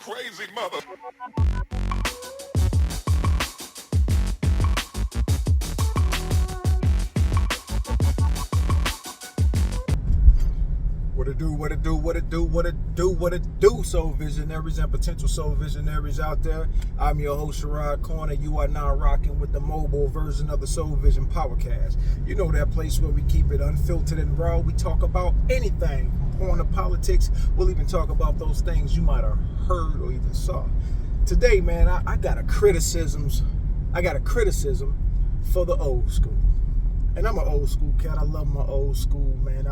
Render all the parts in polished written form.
crazy mother. What it do, soul visionaries and potential soul visionaries out there. I'm your host, Sherrod Corner. You are now rocking with the mobile version of the Soul Vision Powercast. You know that place where we keep it unfiltered and raw. We talk about anything, from porn to politics. We'll even talk about those things you might have heard or even saw. Today, man, I got a criticism for the old school. And I'm an old school cat. I love my old school, man.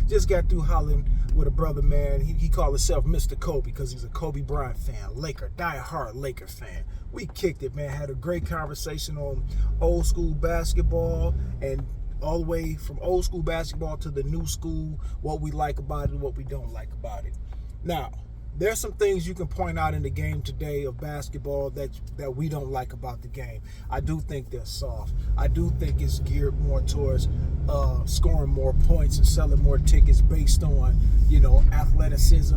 Just got through hollering with a brother, man. He called himself Mr. Kobe because he's a Kobe Bryant fan, die-hard Laker fan. We kicked it, man. Had a great conversation on old school basketball and all the way from old school basketball to the new school, what we like about it and what we don't like about it. Now, there's some things you can point out in the game today of basketball that we don't like about the game. I do think they're soft. I do think it's geared more towards scoring more points and selling more tickets based on, athleticism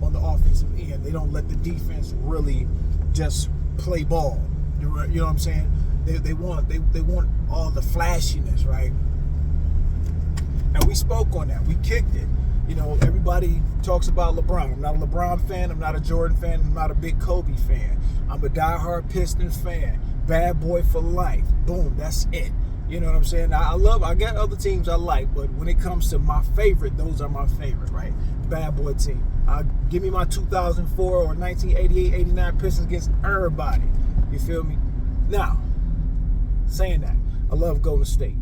on the offensive end. They don't let the defense really just play ball. You know what I'm saying? They want all the flashiness, right? And we spoke on that. We kicked it. Everybody talks about LeBron. I'm not a LeBron fan. I'm not a Jordan fan. I'm not a big Kobe fan. I'm a diehard Pistons fan. Bad boy for life. Boom, that's it. You know what I'm saying? I got other teams I like, but when it comes to my favorite, those are my favorite, right? Bad boy team. Give me my 2004 or 1988, 89 Pistons against everybody. You feel me? Now, saying that, I love Golden State.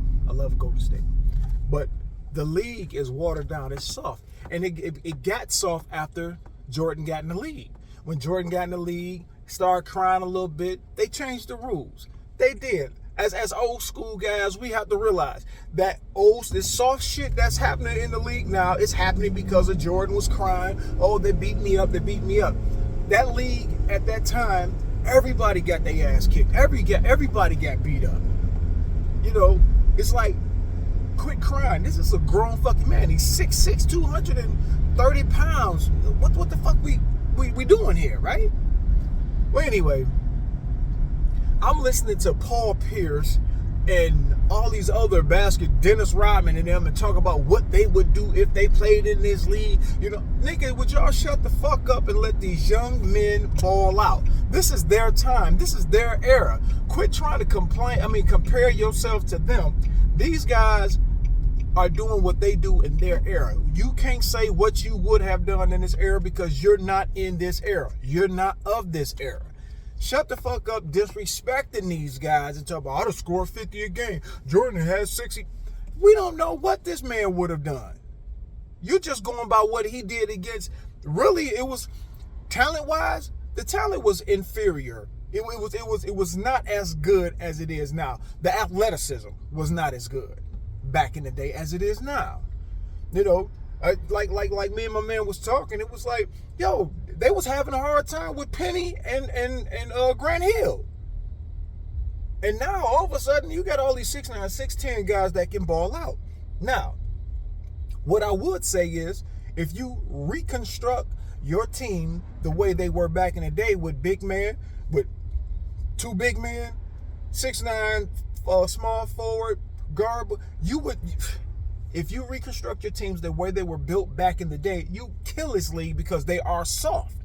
But the league is watered down. It's soft. And it got soft after Jordan got in the league. When Jordan got in the league, started crying a little bit, they changed the rules. They did. As old school guys, we have to realize that this soft shit that's happening in the league now is happening because of Jordan was crying. Oh, they beat me up. That league at that time, everybody got their ass kicked. Everybody got beat up. It's like, quit crying. This is a grown fucking man. He's 6'6", 230 pounds. What the fuck we doing here, right? Well, anyway, I'm listening to Paul Pierce and all these other Dennis Rodman and them, and talk about what they would do if they played in this league. Nigga, would y'all shut the fuck up and let these young men ball out? This is their time. This is their era. Quit trying to compare yourself to them. These guys are doing what they do in their era. You can't say what you would have done in this era because you're not in this era. You're not of this era. Shut the fuck up disrespecting these guys and talk about, I'd have scored 50 a game. Jordan has 60. We don't know what this man would have done. You're just going by what he did against. Really, it was talent-wise, the talent was inferior. It was not as good as it is now. The athleticism was not as good back in the day as it is now. Like me and my man was talking, it was like, yo, they was having a hard time with Penny and Grant Hill. And now all of a sudden you got all these 6'9", 6'10" guys that can ball out. Now, what I would say is, if you reconstruct your team the way they were back in the day with two big men, 6'9", small forward, guard, if you reconstruct your teams the way they were built back in the day, you kill this league because they are soft.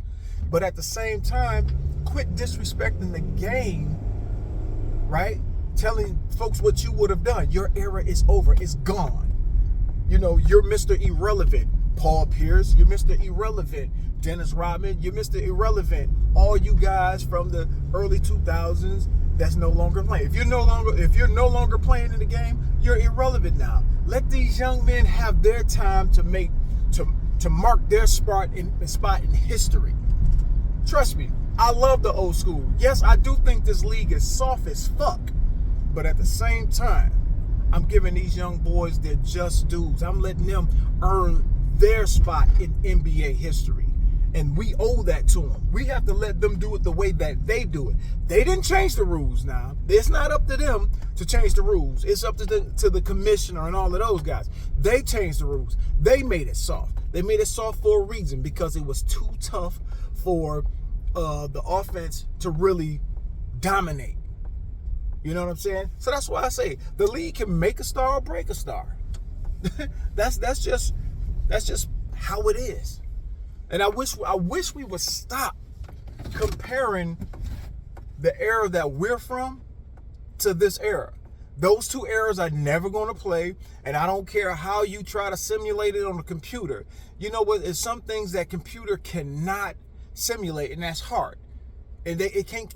But at the same time, quit disrespecting the game, right? Telling folks what you would have done. Your era is over. It's gone. You're Mr. Irrelevant. Paul Pierce, you're Mr. Irrelevant. Dennis Rodman, you're Mr. Irrelevant. All you guys from the early 2000s that's no longer playing. If you're no longer playing in the game, you're irrelevant now. Let these young men have their time to mark their spot in history. Trust me, I love the old school. Yes, I do think this league is soft as fuck. But at the same time, I'm giving these young boys their just dues. I'm letting them earn their spot in NBA history. And we owe that to them. We have to let them do it the way that they do it. They didn't change the rules now. It's not up to them to change the rules. It's up to the commissioner and all of those guys. They changed the rules. They made it soft. They made it soft for a reason, because it was too tough for the offense to really dominate. You know what I'm saying? So that's why I say the league can make a star or break a star. that's just how it is. And I wish we would stop comparing the era that we're from to this era. Those two eras are never going to play, and I don't care how you try to simulate it on a computer. You know what? It's some things that computer cannot simulate, and that's hard. And it can't.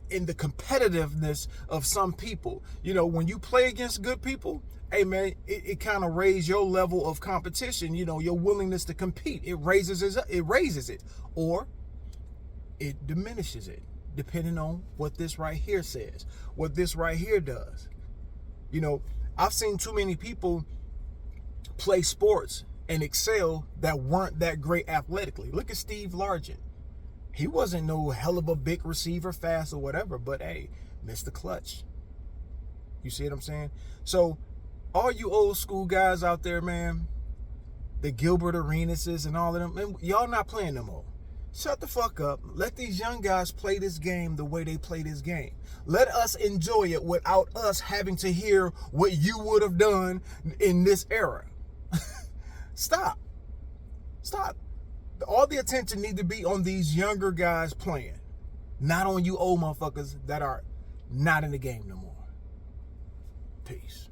In the competitiveness of some people, you know, when you play against good people, hey man, it kind of raises your level of competition. You know, your willingness to compete. It raises it, or it diminishes it, depending on what this right here says, what this right here does. You know, I've seen too many people play sports and excel that weren't that great athletically. Look at Steve Largent. He wasn't no hell of a big receiver, fast or whatever, but hey, missed the clutch. You see what I'm saying? So, all you old school guys out there, man, the Gilbert Arenases and all of them, man, y'all not playing no more. Shut the fuck up. Let these young guys play this game the way they play this game. Let us enjoy it without us having to hear what you would have done in this era. Stop. All the attention need to be on these younger guys playing, not on you old motherfuckers that are not in the game no more. Peace.